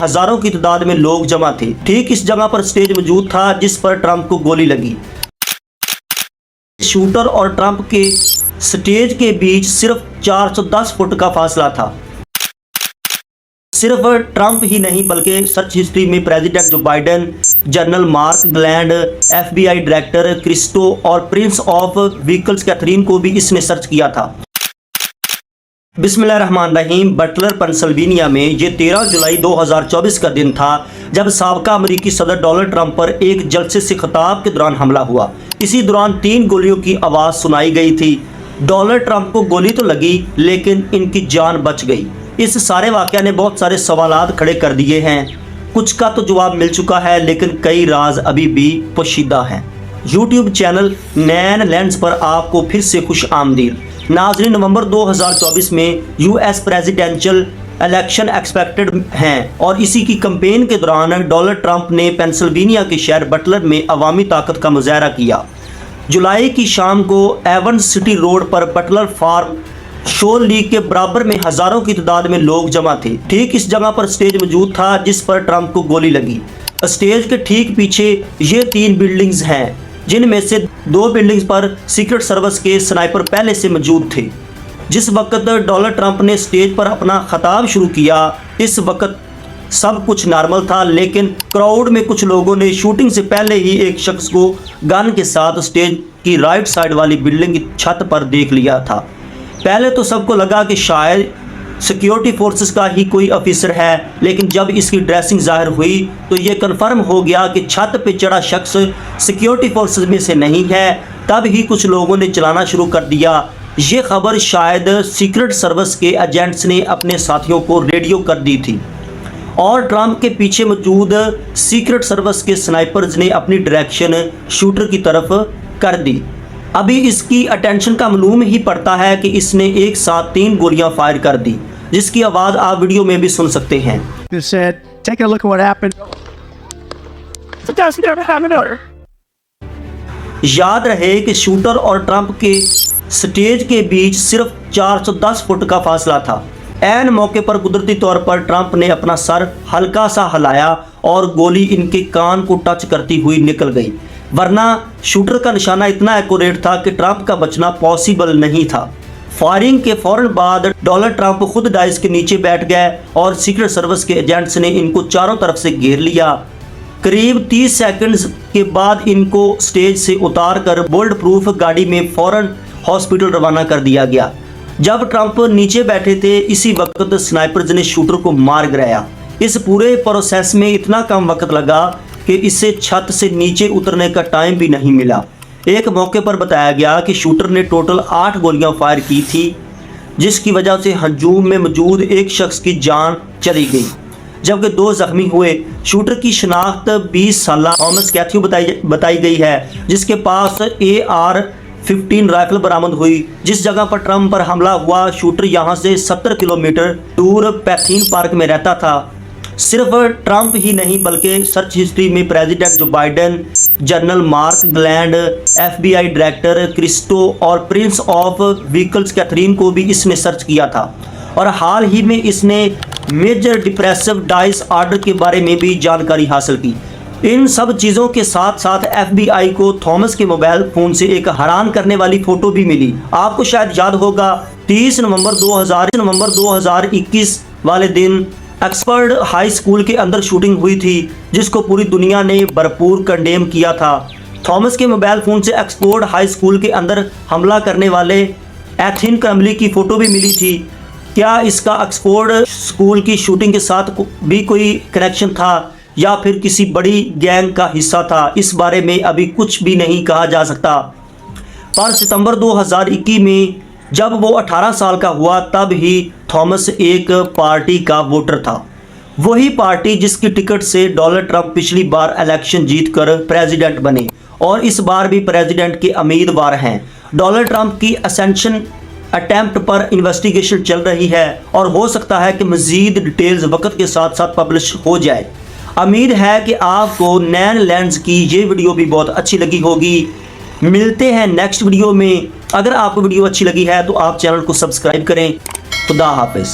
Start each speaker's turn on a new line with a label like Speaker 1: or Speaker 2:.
Speaker 1: हजारों की तादाद में लोग जमा थे। ठीक इस जगह पर स्टेज मौजूद था जिस पर ट्रंप को गोली लगी। शूटर और ट्रंप के स्टेज के बीच सिर्फ 410 फुट का फासला था। सिर्फ ट्रंप ही नहीं बल्कि सर्च हिस्ट्री में president Joe Biden, general Mark ग्लैंड, FBI डायरेक्टर क्रिस्टो और प्रिंस ऑफ व्हीकल्स कैथरीन को भी इसने सर्च किया था। बिस्मिल्लाहिर्रहमानिर्रहीम। बटलर पेंसिल्वेनिया में ये 13 जुलाई 2024 का दिन था जब साबका अमेरिकी सदर डोनाल्ड ट्रंप पर एक जलसे से खिताब के दौरान हमला हुआ। इसी दौरान 3 गोलियों की आवाज़ सुनाई गई थी। डोनाल्ड ट्रंप को गोली तो लगी लेकिन इनकी जान बच गई। इस सारे वाक़या ने बहुत सारे सवालात खड़े कर दिए हैं। कुछ का तो जवाब मिल चुका है लेकिन कई राज अभी भी पोशीदा हैं। यूट्यूब चैनल नैन लेंस पर आपको फिर से खुश आमदीद। नाज़रीन, नवंबर 2024 में US प्रेसिडेंशियल इलेक्शन एक्सपेक्टेड हैं और इसी की कैंपेन के दौरान डोनाल्ड ट्रंप ने पेंसिल्वेनिया के शहर बटलर में अवामी ताकत का मुजाहरा किया। जुलाई की शाम को एवंस सिटी रोड पर बटलर फार्म शोर लीग के बराबर में हजारों की तादाद में लोग जमा थे। ठीक इस जगह पर स्टेज मौजूद था जिस पर ट्रंप को गोली लगी। स्टेज के ठीक पीछे ये 3 बिल्डिंग्स हैं जिनमें से 2 बिल्डिंग्स पर सीक्रेट सर्विस के स्नाइपर पहले से मौजूद थे। जिस वक्त डोनाल्ड ट्रंप ने स्टेज पर अपना खिताब शुरू किया इस वक्त सब कुछ नॉर्मल था, लेकिन क्राउड में कुछ लोगों ने शूटिंग से पहले ही एक शख्स को गन के साथ स्टेज की राइट साइड वाली बिल्डिंग की छत पर देख लिया था। पहले तो सबको लगा कि शायद सिक्योरिटी फोर्सेस का ही कोई ऑफिसर है, लेकिन जब इसकी ड्रेसिंग जाहिर हुई तो ये कन्फर्म हो गया कि छत पे चढ़ा शख्स सिक्योरिटी फोर्सेस में से नहीं है। तब ही कुछ लोगों ने चलाना शुरू कर दिया। ये खबर शायद सीक्रेट सर्विस के एजेंट्स ने अपने साथियों को रेडियो कर दी थी और ट्रंप के पीछे मौजूद सीक्रेट सर्विस के स्नाइपर्स ने अपनी डायरेक्शन शूटर की तरफ कर दी। अभी इसकी अटेंशन का मालूम ही पड़ता है कि इसने एक साथ 3 गोलियां फायर कर दी, जिसकी आवाज़ आप वीडियो में भी सुन सकते हैं। याद रहे कि शूटर और ट्रंप के स्टेज के बीच सिर्फ 410 फुट का फासला था। ऐन मौके पर कुदरती तौर पर ट्रंप ने अपना सर हल्का सा हिलाया और गोली इनके कान को टच करती हुई निकल गई, वरना शूटर का निशाना इतना एक्यूरेट था कि ट्रंप का बचना पॉसिबल नहीं था। फायरिंग के फौरन बाद डोनाल्ड ट्रंप खुद डाइस के नीचे बैठ गए और सीक्रेट सर्विस के एजेंट्स ने इनको चारों तरफ से घेर लिया। करीब 30 सेकंड्स के बाद इनको स्टेज से उतार कर बुलेट प्रूफ गाड़ी में फौरन हॉस्पिटल रवाना कर दिया गया। जब ट्रंप नीचे बैठे थे इसी वक्त स्नाइपर्स ने शूटर को मार गिराया। इस पूरे प्रोसेस में इतना कम वक्त लगा कि इससे छत से नीचे उतरने का टाइम भी नहीं मिला। एक मौके पर बताया गया कि शूटर ने टोटल 8 गोलियां फायर की थी, जिसकी वजह से हजूम में मौजूद एक शख्स की जान चली गई जबकि 2 जख्मी हुए। शूटर की शनाख्त 20 साल थॉमस कैथ्यू बताई गई है, जिसके पास AR-15 राइफल बरामद हुई। जिस जगह पर ट्रंप पर हमला हुआ शूटर यहां से 70 किलोमीटर दूर पैथीन पार्क में रहता था। सिर्फ ट्रंप ही नहीं बल्कि सर्च हिस्ट्री में president Joe Biden, general Mark ग्लैंड, FBI डायरेक्टर क्रिस्टो और प्रिंस ऑफ व्हीकल्स कैथरीन को भी इसने सर्च किया था और हाल ही में इसने मेजर डिप्रेसिव डाइस ऑर्डर के बारे में भी जानकारी हासिल की। इन सब चीज़ों के साथ साथ FBI को थॉमस के मोबाइल फ़ोन से एक हैरान करने वाली फ़ोटो भी मिली। आपको शायद याद होगा 30 नवंबर 2021 वाले दिन ऑक्सफोर्ड हाई स्कूल के अंदर शूटिंग हुई थी, जिसको पूरी दुनिया ने भरपूर कंडेम किया था। थॉमस के मोबाइल फ़ोन से ऑक्सफोर्ड हाई स्कूल के अंदर हमला करने वाले एथिन क्रमली की फ़ोटो भी मिली थी। क्या इसका ऑक्सफोर्ड स्कूल की शूटिंग के साथ भी कोई कनेक्शन था या फिर किसी बड़ी गैंग का हिस्सा था? इस बारे में अभी कुछ भी नहीं कहा जा सकता। पर सितंबर 2021 में जब वो 18 साल का हुआ तब ही थॉमस एक पार्टी का वोटर था, वही पार्टी जिसकी टिकट से डोनाल्ड ट्रंप पिछली बार इलेक्शन जीतकर प्रेसिडेंट बने और इस बार भी प्रेसिडेंट के उम्मीदवार हैं। डोनाल्ड ट्रंप की असेंशन अटेम्प्ट पर इन्वेस्टिगेशन चल रही है और हो सकता है कि मज़ीद डिटेल्स वक्त के साथ साथ पब्लिश हो जाए। उम्मीद है कि आपको नैन लेंस की ये वीडियो भी बहुत अच्छी लगी होगी। मिलते हैं नेक्स्ट वीडियो में। अगर आपको वीडियो अच्छी लगी है तो आप चैनल को सब्सक्राइब करें। खुदा हाफिज़।